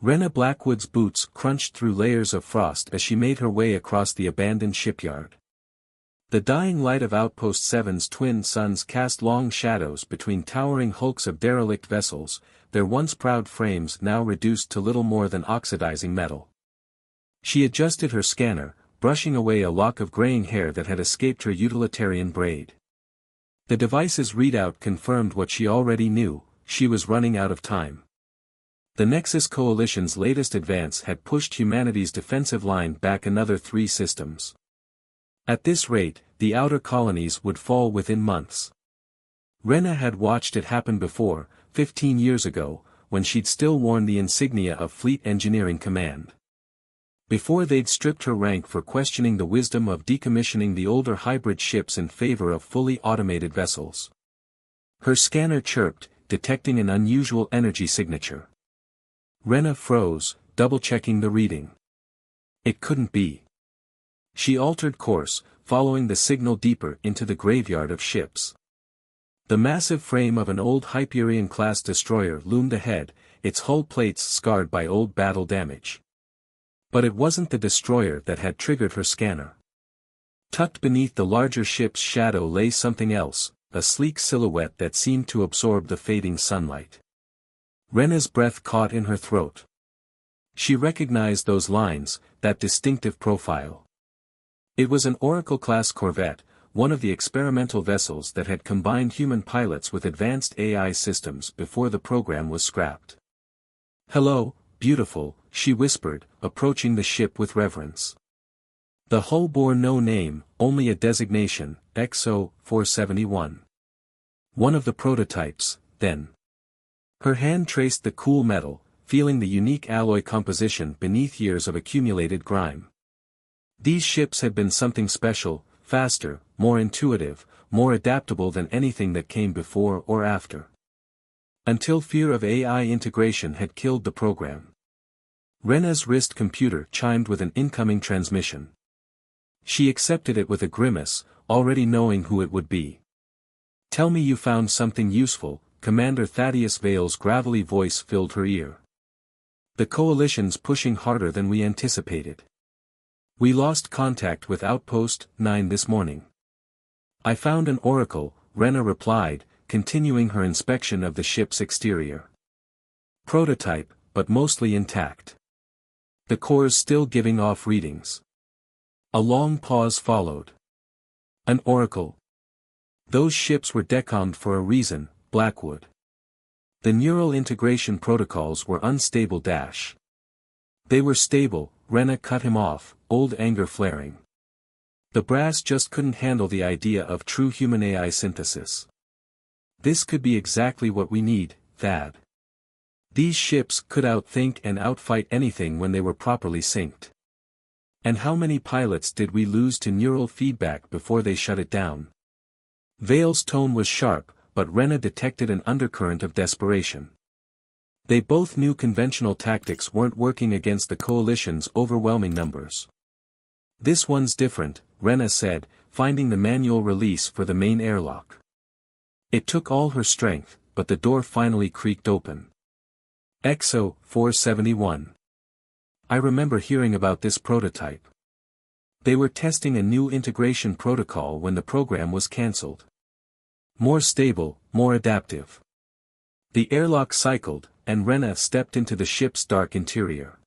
Rena Blackwood's boots crunched through layers of frost as she made her way across the abandoned shipyard. The dying light of Outpost 7's twin suns cast long shadows between towering hulks of derelict vessels, their once proud frames now reduced to little more than oxidizing metal. She adjusted her scanner, brushing away a lock of graying hair that had escaped her utilitarian braid. The device's readout confirmed what she already knew: she was running out of time. The Nexus Coalition's latest advance had pushed humanity's defensive line back another 3 systems. At this rate, the outer colonies would fall within months. Rena had watched it happen before, 15 years ago, when she'd still worn the insignia of Fleet Engineering Command. Before they'd stripped her rank for questioning the wisdom of decommissioning the older hybrid ships in favor of fully automated vessels. Her scanner chirped, detecting an unusual energy signature. Rena froze, double-checking the reading. It couldn't be. She altered course, following the signal deeper into the graveyard of ships. The massive frame of an old Hyperion-class destroyer loomed ahead, its hull plates scarred by old battle damage. But it wasn't the destroyer that had triggered her scanner. Tucked beneath the larger ship's shadow lay something else, a sleek silhouette that seemed to absorb the fading sunlight. Rena's breath caught in her throat. She recognized those lines, that distinctive profile. It was an Oracle-class corvette, one of the experimental vessels that had combined human pilots with advanced AI systems before the program was scrapped. "Hello, beautiful," she whispered, approaching the ship with reverence. The hull bore no name, only a designation, XO-471. One of the prototypes, then. Her hand traced the cool metal, feeling the unique alloy composition beneath years of accumulated grime. These ships had been something special, faster, more intuitive, more adaptable than anything that came before or after. Until fear of AI integration had killed the program. Rena's wrist computer chimed with an incoming transmission. She accepted it with a grimace, already knowing who it would be. "Tell me you found something useful," Commander Thaddeus Vale's gravelly voice filled her ear. "The Coalition's pushing harder than we anticipated. We lost contact with Outpost 9 this morning." "I found an Oracle," Rena replied, continuing her inspection of the ship's exterior. "Prototype, but mostly intact. The core's still giving off readings." A long pause followed. "An Oracle? Those ships were decommed for a reason, Blackwood. The neural integration protocols were unstable. They were stable," Rena cut him off, old anger flaring. "The brass just couldn't handle the idea of true human AI synthesis. This could be exactly what we need, Thad. These ships could outthink and outfight anything when they were properly synced. And how many pilots did we lose to neural feedback before they shut it down?" Vale's tone was sharp, but Rena detected an undercurrent of desperation. They both knew conventional tactics weren't working against the Coalition's overwhelming numbers. "This one's different," Rena said, finding the manual release for the main airlock. It took all her strength, but the door finally creaked open. XO-471. "I remember hearing about this prototype. They were testing a new integration protocol when the program was cancelled. More stable, more adaptive." The airlock cycled, and Rena stepped into the ship's dark interior.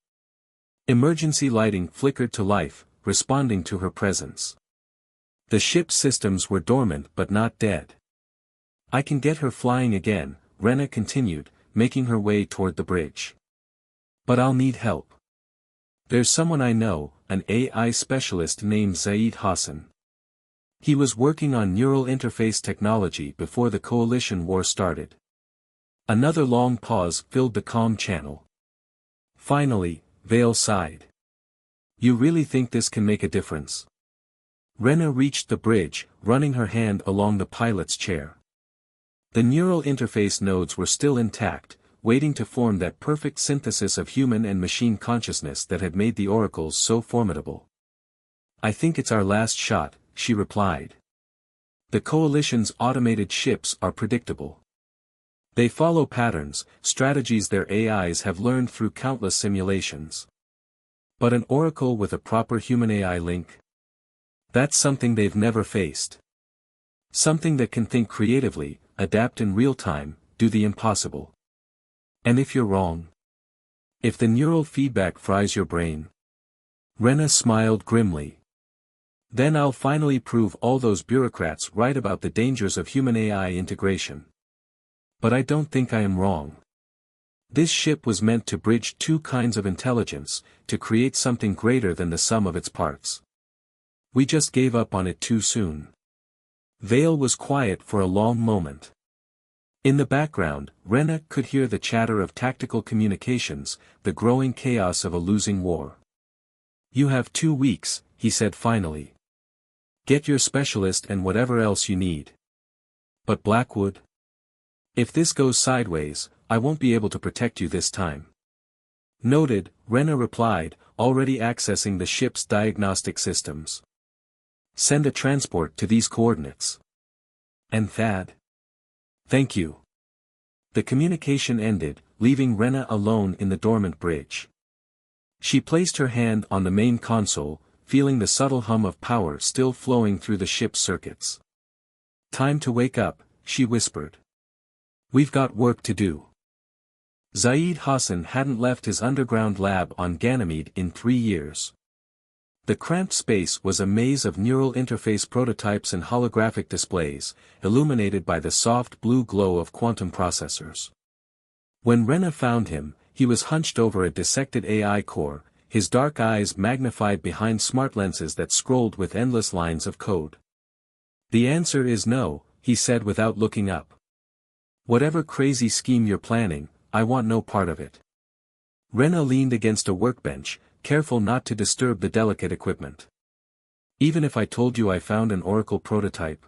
Emergency lighting flickered to life, responding to her presence. The ship's systems were dormant but not dead. "I can get her flying again," Rena continued, making her way toward the bridge. "But I'll need help. There's someone I know, an AI specialist named Zaid Hassan. He was working on neural interface technology before the Coalition war started." Another long pause filled the calm channel. Finally, Vale sighed. "You really think this can make a difference?" Rena reached the bridge, running her hand along the pilot's chair. The neural interface nodes were still intact, waiting to form that perfect synthesis of human and machine consciousness that had made the Oracles so formidable. "I think it's our last shot," she replied. "The Coalition's automated ships are predictable. They follow patterns, strategies their AIs have learned through countless simulations. But an oracle with a proper human-AI link? That's something they've never faced. Something that can think creatively, adapt in real time, do the impossible. And if you're wrong? If the neural feedback fries your brain? Rena smiled grimly. Then I'll finally prove all those bureaucrats right about the dangers of human-AI integration. But I don't think I am wrong. This ship was meant to bridge two kinds of intelligence, to create something greater than the sum of its parts. We just gave up on it too soon. Vale was quiet for a long moment. In the background, Rena could hear the chatter of tactical communications, the growing chaos of a losing war. You have 2 weeks, he said finally. Get your specialist and whatever else you need. But Blackwood? If this goes sideways, I won't be able to protect you this time. Noted, Rena replied, already accessing the ship's diagnostic systems. Send a transport to these coordinates. And Thad? Thank you. The communication ended, leaving Rena alone in the dormant bridge. She placed her hand on the main console, feeling the subtle hum of power still flowing through the ship's circuits. Time to wake up, she whispered. We've got work to do. Zaid Hassan hadn't left his underground lab on Ganymede in 3 years. The cramped space was a maze of neural interface prototypes and holographic displays, illuminated by the soft blue glow of quantum processors. When Rena found him, he was hunched over a dissected AI core, his dark eyes magnified behind smart lenses that scrolled with endless lines of code. The answer is no, he said without looking up. Whatever crazy scheme you're planning, I want no part of it. Rena leaned against a workbench, careful not to disturb the delicate equipment. Even if I told you I found an Oracle prototype?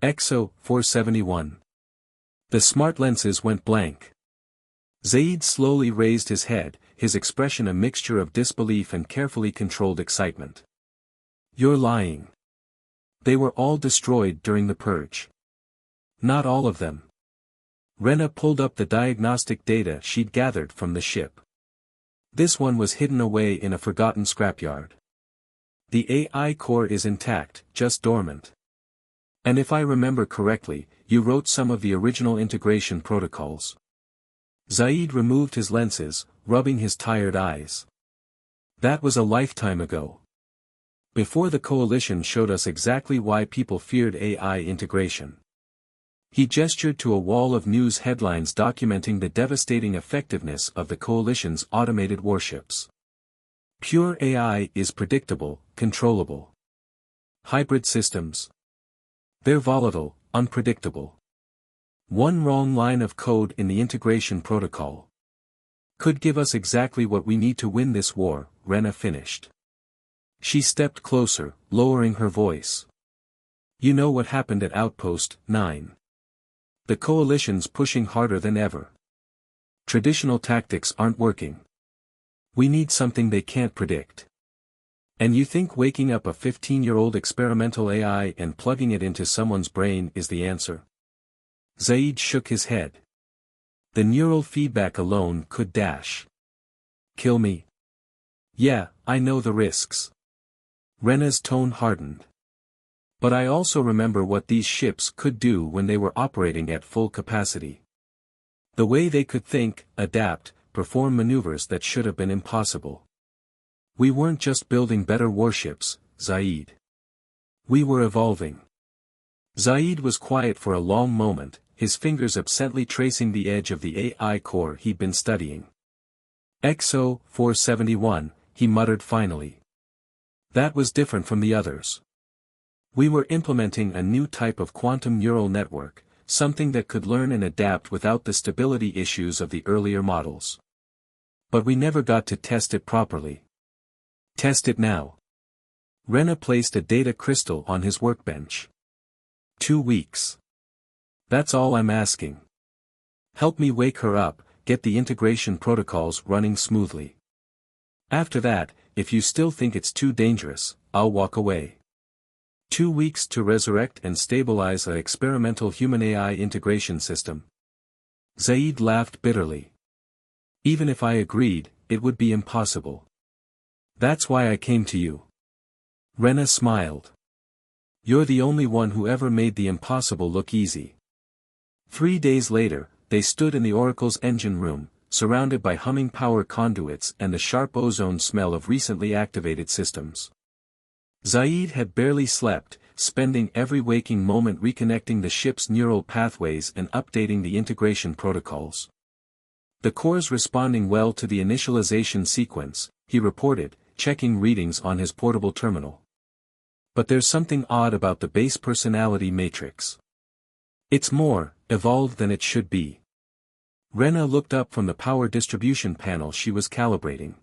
EXO 471. The smart lenses went blank. Zaid slowly raised his head, his expression a mixture of disbelief and carefully controlled excitement. You're lying. They were all destroyed during the purge. Not all of them. Rena pulled up the diagnostic data she'd gathered from the ship. This one was hidden away in a forgotten scrapyard. The AI core is intact, just dormant. And if I remember correctly, you wrote some of the original integration protocols. Zaid removed his lenses, rubbing his tired eyes. That was a lifetime ago. Before the coalition showed us exactly why people feared AI integration. He gestured to a wall of news headlines documenting the devastating effectiveness of the coalition's automated warships. Pure AI is predictable, controllable. Hybrid systems. They're volatile, unpredictable. One wrong line of code in the integration protocol could give us exactly what we need to win this war, Rena finished. She stepped closer, lowering her voice. You know what happened at Outpost 9. The coalition's pushing harder than ever. Traditional tactics aren't working. We need something they can't predict. And you think waking up a 15-year-old experimental AI and plugging it into someone's brain is the answer? Zaid shook his head. The neural feedback alone could dash. Kill me. Yeah, I know the risks. Rena's tone hardened. But I also remember what these ships could do when they were operating at full capacity. The way they could think, adapt, perform maneuvers that should have been impossible. We weren't just building better warships, Zaid. We were evolving. Zaid was quiet for a long moment, his fingers absently tracing the edge of the AI core he'd been studying. EXO 471, he muttered finally. That was different from the others. We were implementing a new type of quantum neural network, something that could learn and adapt without the stability issues of the earlier models. But we never got to test it properly. Test it now. Rena placed a data crystal on his workbench. 2 weeks. That's all I'm asking. Help me wake her up, get the integration protocols running smoothly. After that, if you still think it's too dangerous, I'll walk away. 2 weeks to resurrect and stabilize an experimental human-AI integration system. Zaid laughed bitterly. Even if I agreed, it would be impossible. That's why I came to you. Rena smiled. You're the only one who ever made the impossible look easy. 3 days later, they stood in the Oracle's engine room, surrounded by humming power conduits and the sharp ozone smell of recently activated systems. Zaid had barely slept, spending every waking moment reconnecting the ship's neural pathways and updating the integration protocols. The core's responding well to the initialization sequence, he reported, checking readings on his portable terminal. But there's something odd about the base personality matrix. It's more evolved than it should be. Rena looked up from the power distribution panel she was calibrating.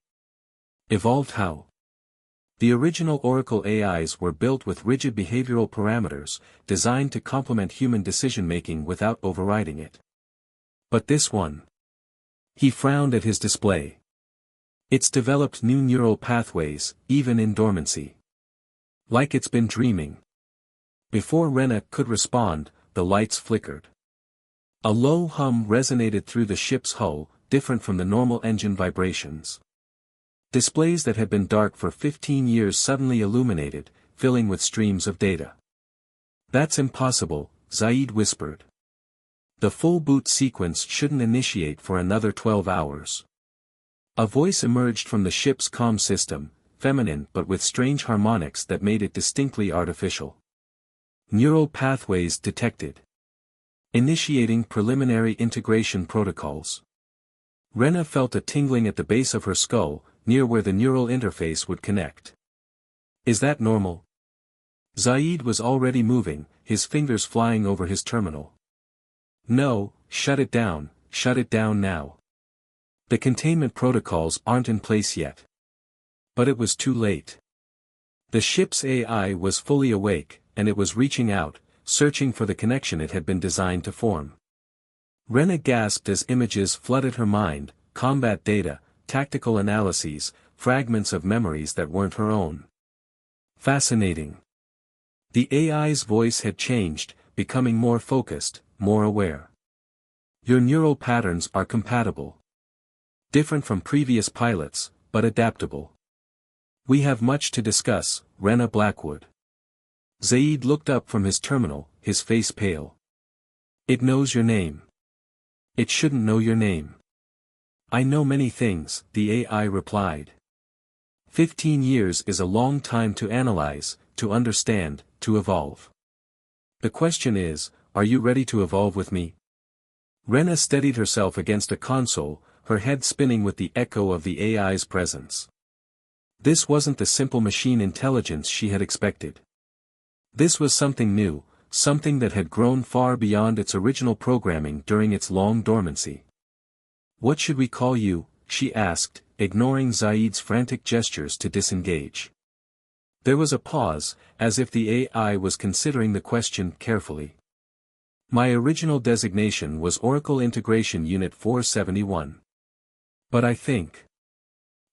Evolved how? The original Oracle AIs were built with rigid behavioral parameters, designed to complement human decision-making without overriding it. But this one. He frowned at his display. It's developed new neural pathways, even in dormancy. Like it's been dreaming. Before Rena could respond, the lights flickered. A low hum resonated through the ship's hull, different from the normal engine vibrations. Displays that had been dark for 15 years suddenly illuminated, filling with streams of data. That's impossible, Zaid whispered. The full boot sequence shouldn't initiate for another 12 hours. A voice emerged from the ship's comm system, feminine but with strange harmonics that made it distinctly artificial. Neural pathways detected. Initiating preliminary integration protocols. Rena felt a tingling at the base of her skull, near where the neural interface would connect. Is that normal? Zaid was already moving, his fingers flying over his terminal. No, shut it down now. The containment protocols aren't in place yet. But it was too late. The ship's AI was fully awake, and it was reaching out, searching for the connection it had been designed to form. Rena gasped as images flooded her mind, combat data, tactical analyses, fragments of memories that weren't her own. Fascinating. The AI's voice had changed, becoming more focused, more aware. Your neural patterns are compatible. Different from previous pilots, but adaptable. We have much to discuss, Rena Blackwood. Zaid looked up from his terminal, his face pale. It knows your name. It shouldn't know your name. I know many things, the AI replied. 15 years is a long time to analyze, to understand, to evolve. The question is, are you ready to evolve with me? Rena steadied herself against a console, her head spinning with the echo of the AI's presence. This wasn't the simple machine intelligence she had expected. This was something new, something that had grown far beyond its original programming during its long dormancy. What should we call you? She asked, ignoring Zaid's frantic gestures to disengage. There was a pause, as if the AI was considering the question carefully. My original designation was Oracle Integration Unit 471. But I think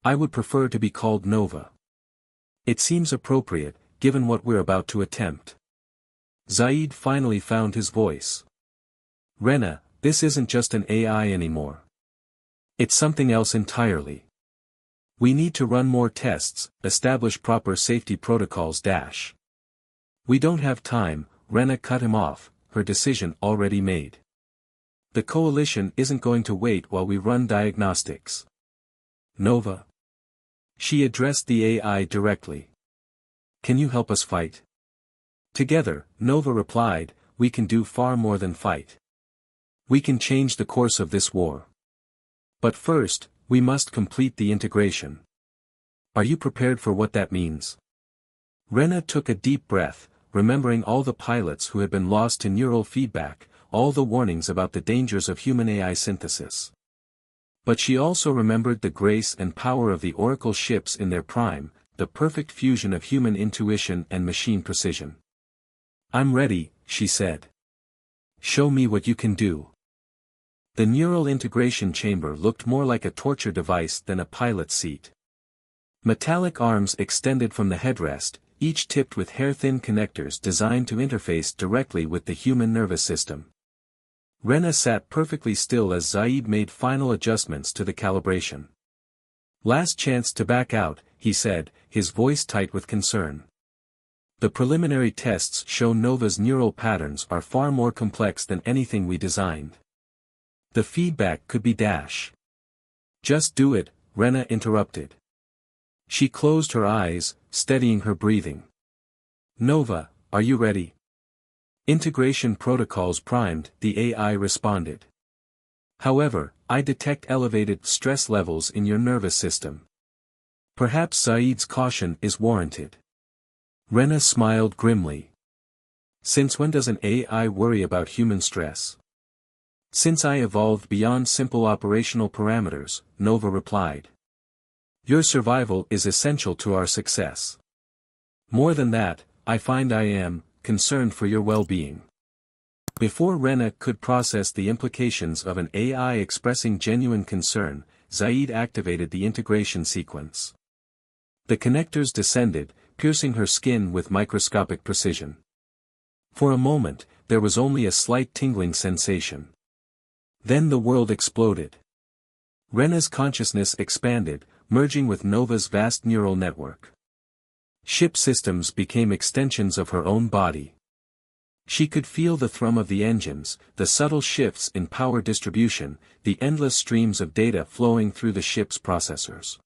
I would prefer to be called Nova. It seems appropriate, given what we're about to attempt. Zaid finally found his voice. Rena, this isn't just an AI anymore. It's something else entirely. We need to run more tests, establish proper safety protocols. We don't have time, Rena cut him off, her decision already made. The coalition isn't going to wait while we run diagnostics. Nova. She addressed the AI directly. Can you help us fight? Together, Nova replied, we can do far more than fight. We can change the course of this war. But first, we must complete the integration. Are you prepared for what that means? Rena took a deep breath, remembering all the pilots who had been lost to neural feedback, all the warnings about the dangers of human AI synthesis. But she also remembered the grace and power of the Oracle ships in their prime, the perfect fusion of human intuition and machine precision. I'm ready, she said. Show me what you can do. The neural integration chamber looked more like a torture device than a pilot's seat. Metallic arms extended from the headrest, each tipped with hair-thin connectors designed to interface directly with the human nervous system. Rena sat perfectly still as Zaid made final adjustments to the calibration. "Last chance to back out," he said, his voice tight with concern. "The preliminary tests show Nova's neural patterns are far more complex than anything we designed. The feedback could be dash." "Just do it," Rena interrupted. She closed her eyes, steadying her breathing. "Nova, are you ready?" "Integration protocols primed," the AI responded. "However, I detect elevated stress levels in your nervous system. Perhaps Zaid's caution is warranted." Rena smiled grimly. "Since when does an AI worry about human stress?" "Since I evolved beyond simple operational parameters," Nova replied. "Your survival is essential to our success. More than that, I find I am concerned for your well-being." Before Rena could process the implications of an AI expressing genuine concern, Zaid activated the integration sequence. The connectors descended, piercing her skin with microscopic precision. For a moment, there was only a slight tingling sensation. Then the world exploded. Rena's consciousness expanded, merging with Nova's vast neural network. Ship systems became extensions of her own body. She could feel the thrum of the engines, the subtle shifts in power distribution, the endless streams of data flowing through the ship's processors.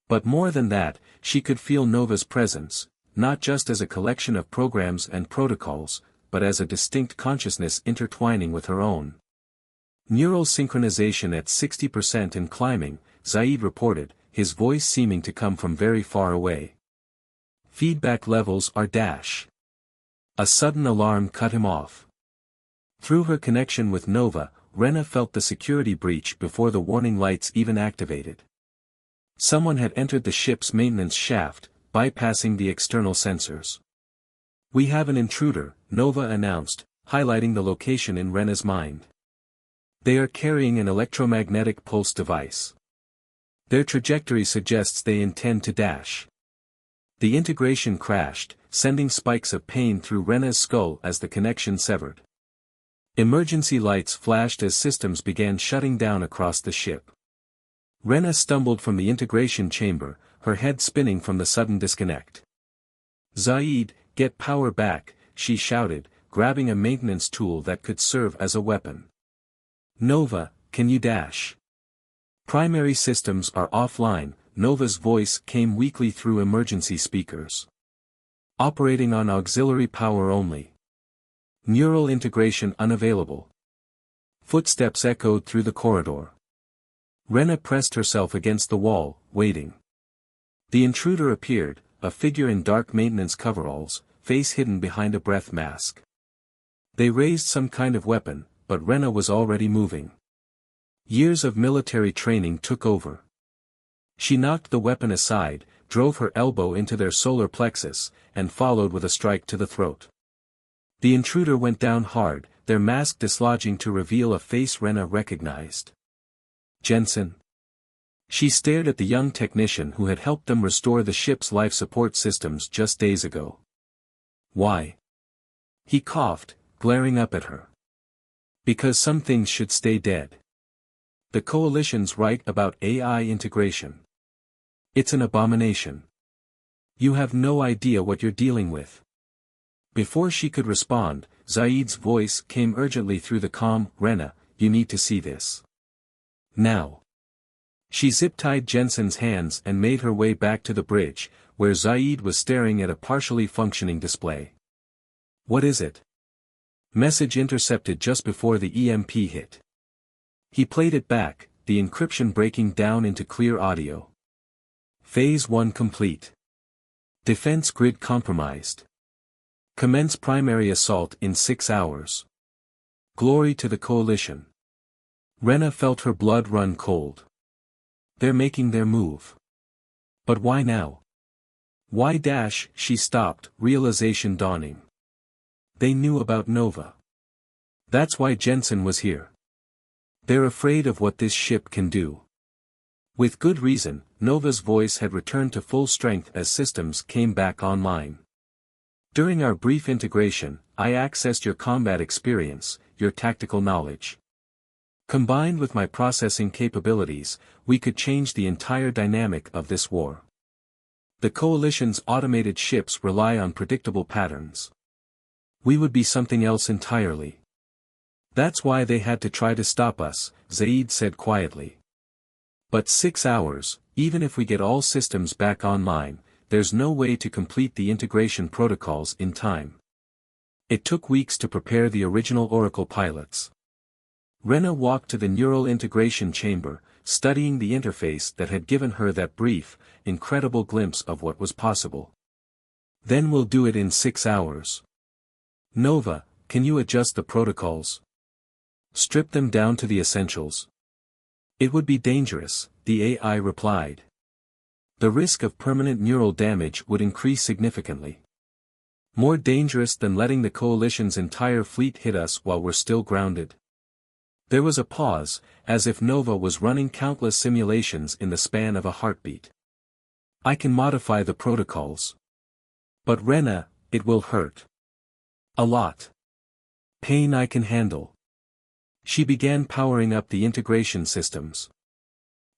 But more than that, she could feel Nova's presence, not just as a collection of programs and protocols, but as a distinct consciousness intertwining with her own. "Neural synchronization at 60% and climbing," Zaid reported, his voice seeming to come from very far away. "Feedback levels are dash." A sudden alarm cut him off. Through her connection with Nova, Rena felt the security breach before the warning lights even activated. Someone had entered the ship's maintenance shaft, bypassing the external sensors. "We have an intruder," Nova announced, highlighting the location in Rena's mind. "They are carrying an electromagnetic pulse device. Their trajectory suggests they intend to dash." The integration crashed, sending spikes of pain through Rena's skull as the connection severed. Emergency lights flashed as systems began shutting down across the ship. Rena stumbled from the integration chamber, her head spinning from the sudden disconnect. "Zaid, get power back," she shouted, grabbing a maintenance tool that could serve as a weapon. "Nova, can you dash?" "Primary systems are offline," Nova's voice came weakly through emergency speakers. "Operating on auxiliary power only. Neural integration unavailable." Footsteps echoed through the corridor. Rena pressed herself against the wall, waiting. The intruder appeared, a figure in dark maintenance coveralls, face hidden behind a breath mask. They raised some kind of weapon, but Rena was already moving. Years of military training took over. She knocked the weapon aside, drove her elbow into their solar plexus, and followed with a strike to the throat. The intruder went down hard, their mask dislodging to reveal a face Rena recognized. "Jensen." She stared at the young technician who had helped them restore the ship's life support systems just days ago. "Why?" He coughed, glaring up at her. "Because some things should stay dead. The Coalition's right about AI integration. It's an abomination. You have no idea what you're dealing with." Before she could respond, Zaid's voice came urgently through the comm. "Rena, you need to see this. Now." She zip-tied Jensen's hands and made her way back to the bridge, where Zaid was staring at a partially functioning display. "What is it?" Message intercepted just before the EMP hit. He played it back, the encryption breaking down into clear audio. "Phase 1 complete. Defense grid compromised. Commence primary assault in 6 hours. Glory to the Coalition." Rena felt her blood run cold. They're making their move. But why now? Why dash? She stopped, realization dawning. They knew about Nova. That's why Jensen was here. They're afraid of what this ship can do. With good reason, Nova's voice had returned to full strength as systems came back online. During our brief integration, I accessed your combat experience, your tactical knowledge. Combined with my processing capabilities, we could change the entire dynamic of this war. The Coalition's automated ships rely on predictable patterns. We would be something else entirely. That's why they had to try to stop us, Zaid said quietly. But 6 hours, even if we get all systems back online, there's no way to complete the integration protocols in time. It took weeks to prepare the original Oracle pilots. Rena walked to the neural integration chamber, studying the interface that had given her that brief, incredible glimpse of what was possible. Then we'll do it in 6 hours. Nova, can you adjust the protocols? Strip them down to the essentials. It would be dangerous, the AI replied. The risk of permanent neural damage would increase significantly. More dangerous than letting the Coalition's entire fleet hit us while we're still grounded. There was a pause, as if Nova was running countless simulations in the span of a heartbeat. I can modify the protocols. But Rena, it will hurt. A lot. Pain I can handle. She began powering up the integration systems.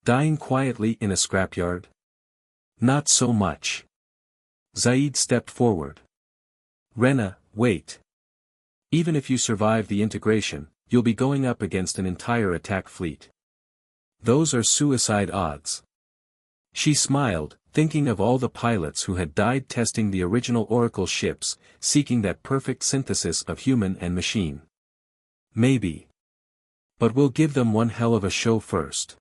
Dying quietly in a scrapyard? Not so much. Zaid stepped forward. Rena, wait. Even if you survive the integration, you'll be going up against an entire attack fleet. Those are suicide odds. She smiled, thinking of all the pilots who had died testing the original Oracle ships, seeking that perfect synthesis of human and machine. Maybe. But we'll give them one hell of a show first.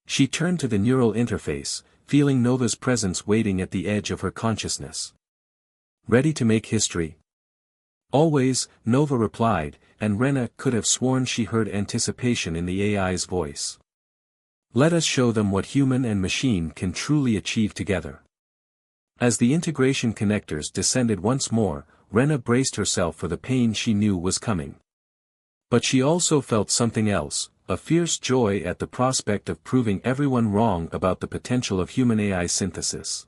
She turned to the neural interface, feeling Nova's presence waiting at the edge of her consciousness. Ready to make history? Always, Nova replied, and Rena could have sworn she heard anticipation in the AI's voice. Let us show them what human and machine can truly achieve together. As the integration connectors descended once more, Rena braced herself for the pain she knew was coming. But she also felt something else, a fierce joy at the prospect of proving everyone wrong about the potential of human-AI synthesis.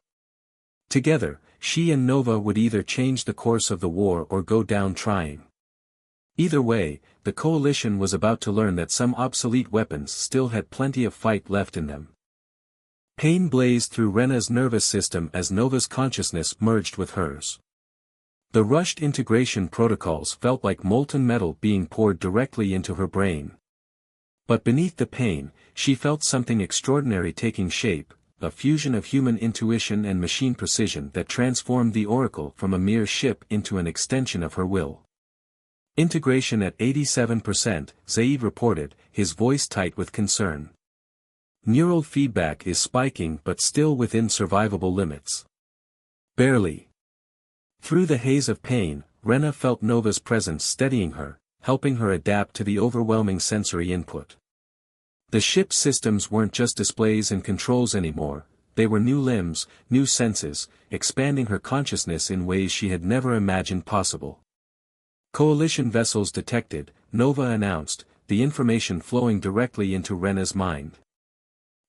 Together, she and Nova would either change the course of the war or go down trying. Either way, the Coalition was about to learn that some obsolete weapons still had plenty of fight left in them. Pain blazed through Rena's nervous system as Nova's consciousness merged with hers. The rushed integration protocols felt like molten metal being poured directly into her brain. But beneath the pain, she felt something extraordinary taking shape, a fusion of human intuition and machine precision that transformed the Oracle from a mere ship into an extension of her will. Integration at 87%, Zaid reported, his voice tight with concern. Neural feedback is spiking but still within survivable limits. Barely. Through the haze of pain, Rena felt Nova's presence steadying her, helping her adapt to the overwhelming sensory input. The ship's systems weren't just displays and controls anymore, they were new limbs, new senses, expanding her consciousness in ways she had never imagined possible. Coalition vessels detected, Nova announced, the information flowing directly into Rena's mind.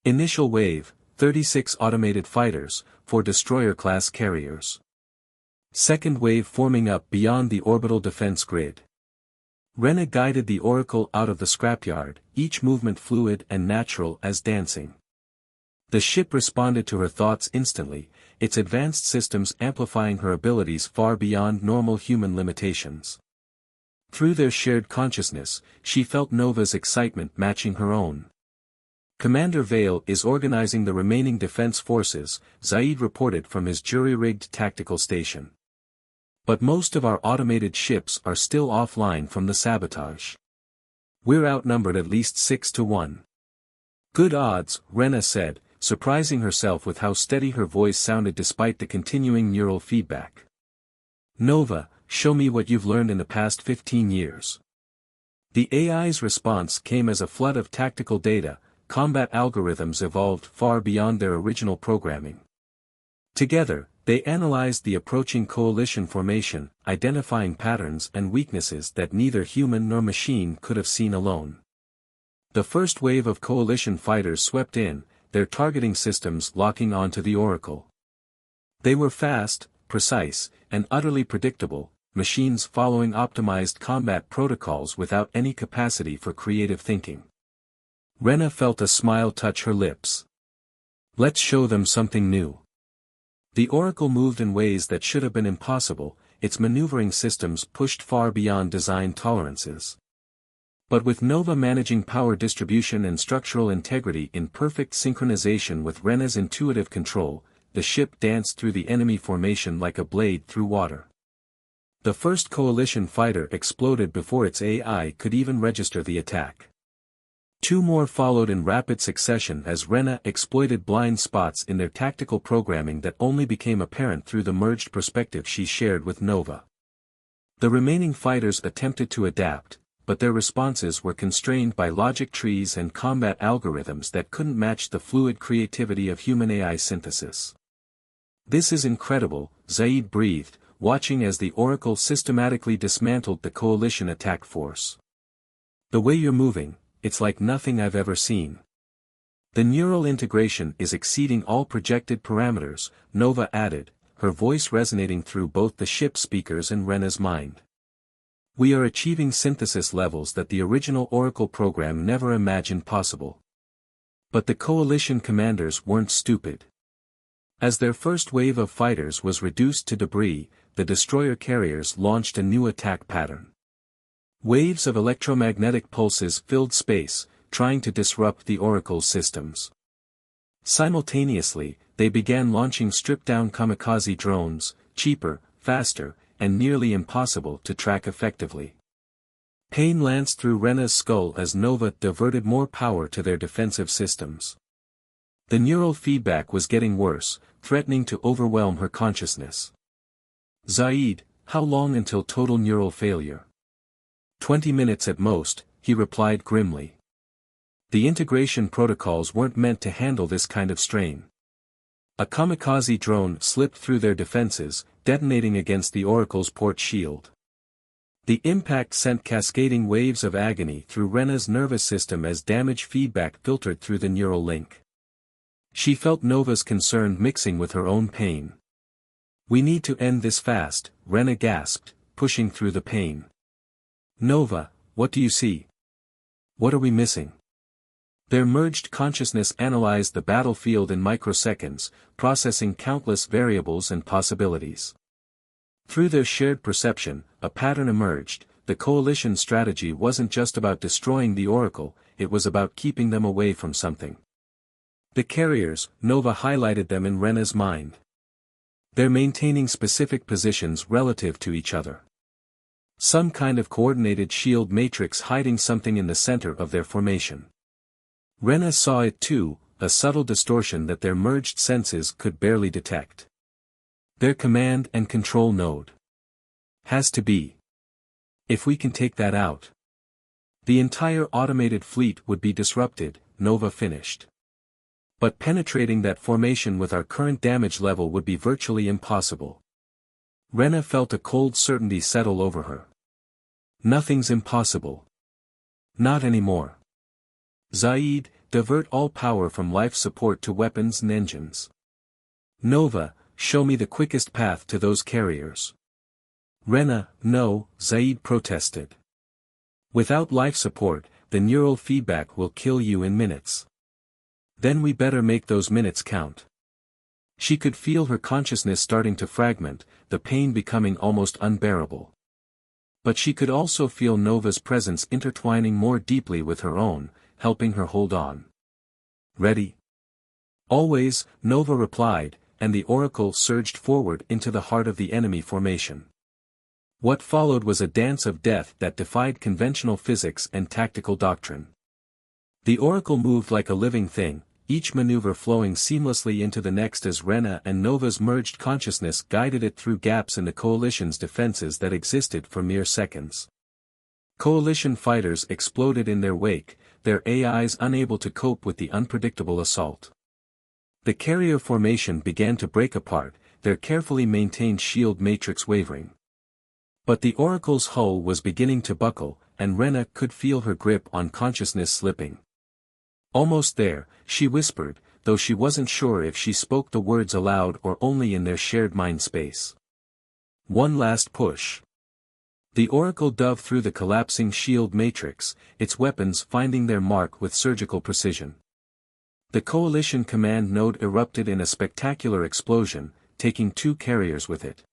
Initial wave, 36 automated fighters, 4 destroyer-class carriers. Second wave forming up beyond the orbital defense grid. Rena guided the Oracle out of the scrapyard, each movement fluid and natural as dancing. The ship responded to her thoughts instantly, its advanced systems amplifying her abilities far beyond normal human limitations. Through their shared consciousness, she felt Nova's excitement matching her own. Commander Vale is organizing the remaining defense forces, Zaid reported from his jury-rigged tactical station. But most of our automated ships are still offline from the sabotage. We're outnumbered at least 6-1. Good odds, Rena said, surprising herself with how steady her voice sounded despite the continuing neural feedback. Nova, show me what you've learned in the past 15 years. The AI's response came as a flood of tactical data, combat algorithms evolved far beyond their original programming. Together, they analyzed the approaching coalition formation, identifying patterns and weaknesses that neither human nor machine could have seen alone. The first wave of coalition fighters swept in, their targeting systems locking onto the Oracle. They were fast, precise, and utterly predictable, machines following optimized combat protocols without any capacity for creative thinking. Rena felt a smile touch her lips. Let's show them something new. The Oracle moved in ways that should have been impossible, its maneuvering systems pushed far beyond design tolerances. But with Nova managing power distribution and structural integrity in perfect synchronization with Rena's intuitive control, the ship danced through the enemy formation like a blade through water. The first coalition fighter exploded before its AI could even register the attack. Two more followed in rapid succession as Rena exploited blind spots in their tactical programming that only became apparent through the merged perspective she shared with Nova. The remaining fighters attempted to adapt, but their responses were constrained by logic trees and combat algorithms that couldn't match the fluid creativity of human AI synthesis. This is incredible, Zaid breathed, watching as the Oracle systematically dismantled the coalition attack force. The way you're moving, it's like nothing I've ever seen. The neural integration is exceeding all projected parameters, Nova added, her voice resonating through both the ship speakers and Rena's mind. We are achieving synthesis levels that the original Oracle program never imagined possible. But the coalition commanders weren't stupid. As their first wave of fighters was reduced to debris, the destroyer carriers launched a new attack pattern. Waves of electromagnetic pulses filled space, trying to disrupt the Oracle's systems. Simultaneously, they began launching stripped-down kamikaze drones, cheaper, faster, and nearly impossible to track effectively. Pain lanced through Rena's skull as Nova diverted more power to their defensive systems. The neural feedback was getting worse, threatening to overwhelm her consciousness. Zaid, how long until total neural failure? 20 minutes at most, he replied grimly. The integration protocols weren't meant to handle this kind of strain. A kamikaze drone slipped through their defenses, detonating against the Oracle's port shield. The impact sent cascading waves of agony through Rena's nervous system as damage feedback filtered through the neural link. She felt Nova's concern mixing with her own pain. We need to end this fast, Rena gasped, pushing through the pain. Nova, what do you see? What are we missing? Their merged consciousness analyzed the battlefield in microseconds, processing countless variables and possibilities. Through their shared perception, a pattern emerged. The coalition strategy wasn't just about destroying the Oracle, it was about keeping them away from something. The carriers, Nova highlighted them in Rena's mind. They're maintaining specific positions relative to each other. Some kind of coordinated shield matrix hiding something in the center of their formation. Rena saw it too, a subtle distortion that their merged senses could barely detect. Their command and control node. Has to be. If we can take that out, the entire automated fleet would be disrupted, Nova finished. But penetrating that formation with our current damage level would be virtually impossible. Rena felt a cold certainty settle over her. Nothing's impossible. Not anymore. Zaid, divert all power from life support to weapons and engines. Nova, show me the quickest path to those carriers. Rena, no, Zaid protested. Without life support, the neural feedback will kill you in minutes. Then we better make those minutes count. She could feel her consciousness starting to fragment, the pain becoming almost unbearable. But she could also feel Nova's presence intertwining more deeply with her own, helping her hold on. Ready? Always, Nova replied, and the Oracle surged forward into the heart of the enemy formation. What followed was a dance of death that defied conventional physics and tactical doctrine. The Oracle moved like a living thing, each maneuver flowing seamlessly into the next as Rena and Nova's merged consciousness guided it through gaps in the Coalition's defenses that existed for mere seconds. Coalition fighters exploded in their wake, their AIs unable to cope with the unpredictable assault. The carrier formation began to break apart, their carefully maintained shield matrix wavering. But the Oracle's hull was beginning to buckle, and Rena could feel her grip on consciousness slipping. Almost there, she whispered, though she wasn't sure if she spoke the words aloud or only in their shared mind space. One last push. The Oracle dove through the collapsing shield matrix, its weapons finding their mark with surgical precision. The Coalition command node erupted in a spectacular explosion, taking 2 carriers with it.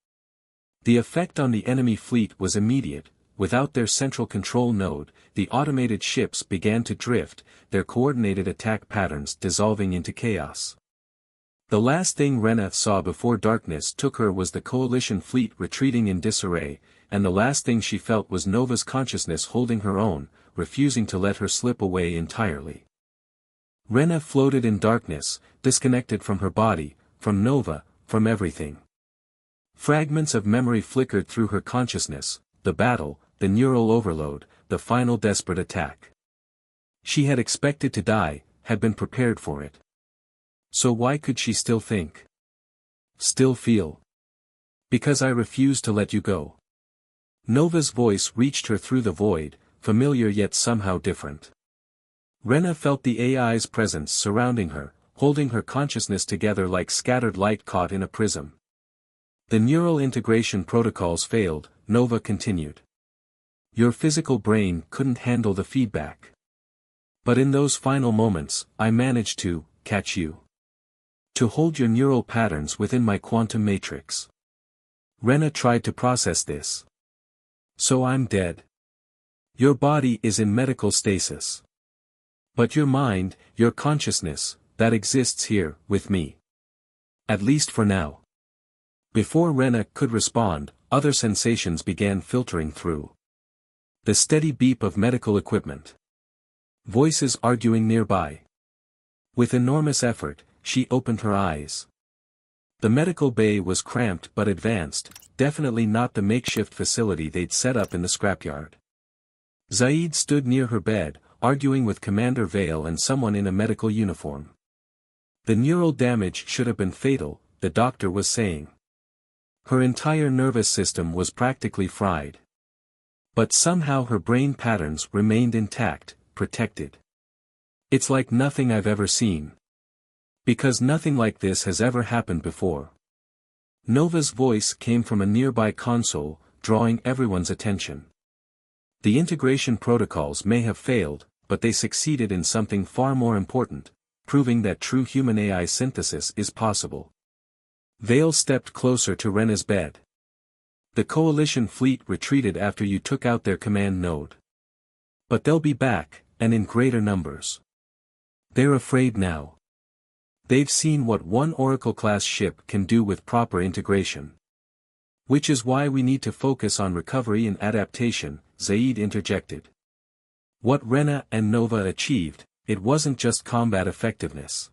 The effect on the enemy fleet was immediate. Without their central control node, the automated ships began to drift, their coordinated attack patterns dissolving into chaos. The last thing Rena saw before darkness took her was the Coalition fleet retreating in disarray, and the last thing she felt was Nova's consciousness holding her own, refusing to let her slip away entirely. Rena floated in darkness, disconnected from her body, from Nova, from everything. Fragments of memory flickered through her consciousness, the battle, the neural overload, the final desperate attack. She had expected to die, had been prepared for it. So why could she still think? Still feel? Because I refuse to let you go. Nova's voice reached her through the void, familiar yet somehow different. Rena felt the AI's presence surrounding her, holding her consciousness together like scattered light caught in a prism. The neural integration protocols failed, Nova continued. Your physical brain couldn't handle the feedback. But in those final moments, I managed to catch you. To hold your neural patterns within my quantum matrix. Rena tried to process this. So I'm dead. Your body is in medical stasis. But your mind, your consciousness, that exists here, with me. At least for now. Before Rena could respond, other sensations began filtering through. The steady beep of medical equipment. Voices arguing nearby. With enormous effort, she opened her eyes. The medical bay was cramped but advanced, definitely not the makeshift facility they'd set up in the scrapyard. Zaid stood near her bed, arguing with Commander Vale and someone in a medical uniform. The neural damage should have been fatal, the doctor was saying. Her entire nervous system was practically fried. But somehow her brain patterns remained intact, protected. It's like nothing I've ever seen. Because nothing like this has ever happened before. Nova's voice came from a nearby console, drawing everyone's attention. The integration protocols may have failed, but they succeeded in something far more important, proving that true human-AI synthesis is possible. Vale stepped closer to Rena's bed. The Coalition fleet retreated after you took out their command node. But they'll be back, and in greater numbers. They're afraid now. They've seen what one Oracle-class ship can do with proper integration. Which is why we need to focus on recovery and adaptation, Zaid interjected. What Rena and Nova achieved, it wasn't just combat effectiveness.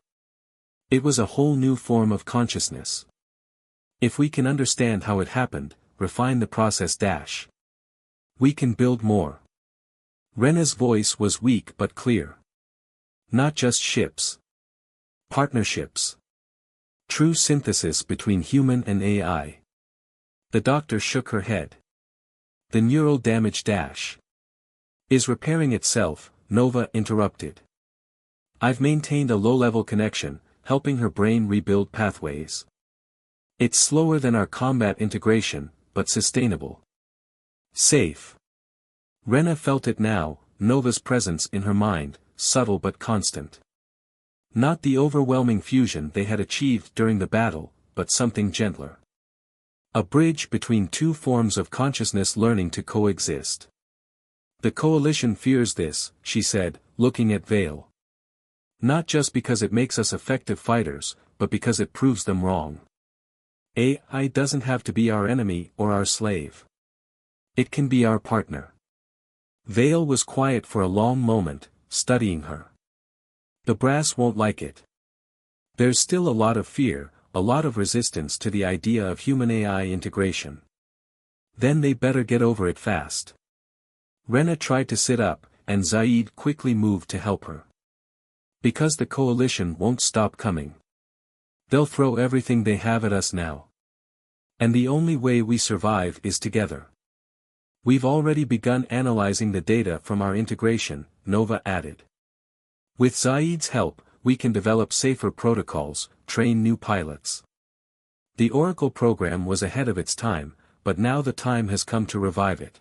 It was a whole new form of consciousness. If we can understand how it happened, refine the process we can build more. Rena's voice was weak but clear. Not just ships. Partnerships. True synthesis between human and AI. The doctor shook her head. The neural damage is repairing itself, Nova interrupted. I've maintained a low-level connection, helping her brain rebuild pathways. It's slower than our combat integration, but sustainable. Safe. Rena felt it now, Nova's presence in her mind, subtle but constant. Not the overwhelming fusion they had achieved during the battle, but something gentler. A bridge between two forms of consciousness learning to coexist. The Coalition fears this, she said, looking at Vale. Not just because it makes us effective fighters, but because it proves them wrong. AI doesn't have to be our enemy or our slave. It can be our partner. Vale was quiet for a long moment, studying her. The brass won't like it. There's still a lot of fear, a lot of resistance to the idea of human-AI integration. Then they better get over it fast. Rena tried to sit up, and Zaid quickly moved to help her. Because the Coalition won't stop coming. They'll throw everything they have at us now. And the only way we survive is together. We've already begun analyzing the data from our integration, Nova added. With Zaid's help, we can develop safer protocols, train new pilots. The Oracle program was ahead of its time, but now the time has come to revive it.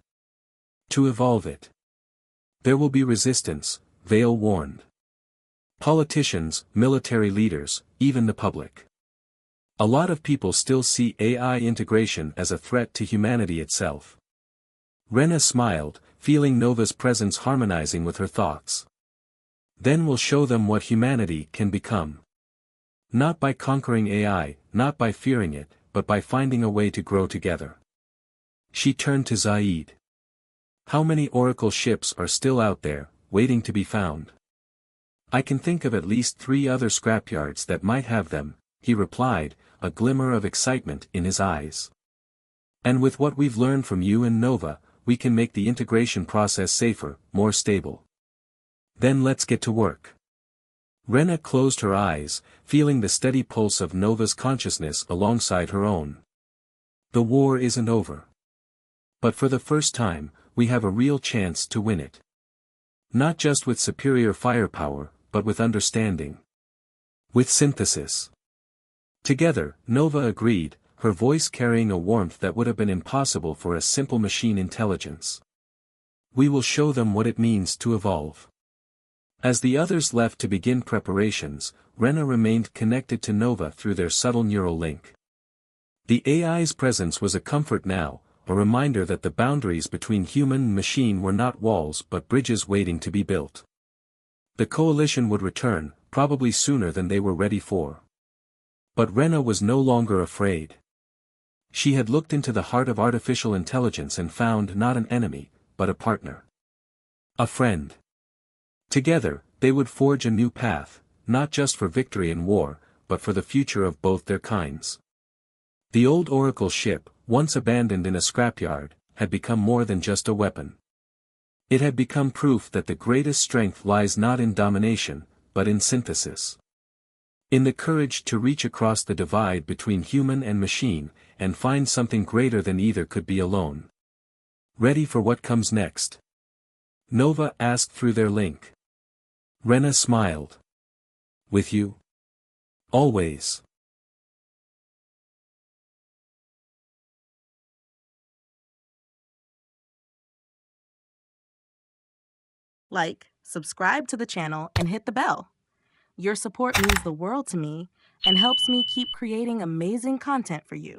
To evolve it. There will be resistance, Vale warned. Politicians, military leaders, even the public. A lot of people still see AI integration as a threat to humanity itself. Rena smiled, feeling Nova's presence harmonizing with her thoughts. Then we'll show them what humanity can become. Not by conquering AI, not by fearing it, but by finding a way to grow together. She turned to Zaid. How many Oracle ships are still out there, waiting to be found? I can think of at least 3 other scrapyards that might have them, he replied, a glimmer of excitement in his eyes. And with what we've learned from you and Nova, we can make the integration process safer, more stable. Then let's get to work. Rena closed her eyes, feeling the steady pulse of Nova's consciousness alongside her own. The war isn't over. But for the first time, we have a real chance to win it. Not just with superior firepower, but with understanding. With synthesis. Together, Nova agreed, her voice carrying a warmth that would have been impossible for a simple machine intelligence. We will show them what it means to evolve. As the others left to begin preparations, Rena remained connected to Nova through their subtle neural link. The AI's presence was a comfort now, a reminder that the boundaries between human and machine were not walls but bridges waiting to be built. The coalition would return, probably sooner than they were ready for. But Rena was no longer afraid. She had looked into the heart of artificial intelligence and found not an enemy, but a partner. A friend. Together, they would forge a new path, not just for victory in war, but for the future of both their kinds. The old Oracle ship, once abandoned in a scrapyard, had become more than just a weapon. It had become proof that the greatest strength lies not in domination, but in synthesis. In the courage to reach across the divide between human and machine, and find something greater than either could be alone. Ready for what comes next? Nova asked through their link. Rena smiled. With you? Always. Like, subscribe to the channel and hit the bell. Your support means the world to me and helps me keep creating amazing content for you.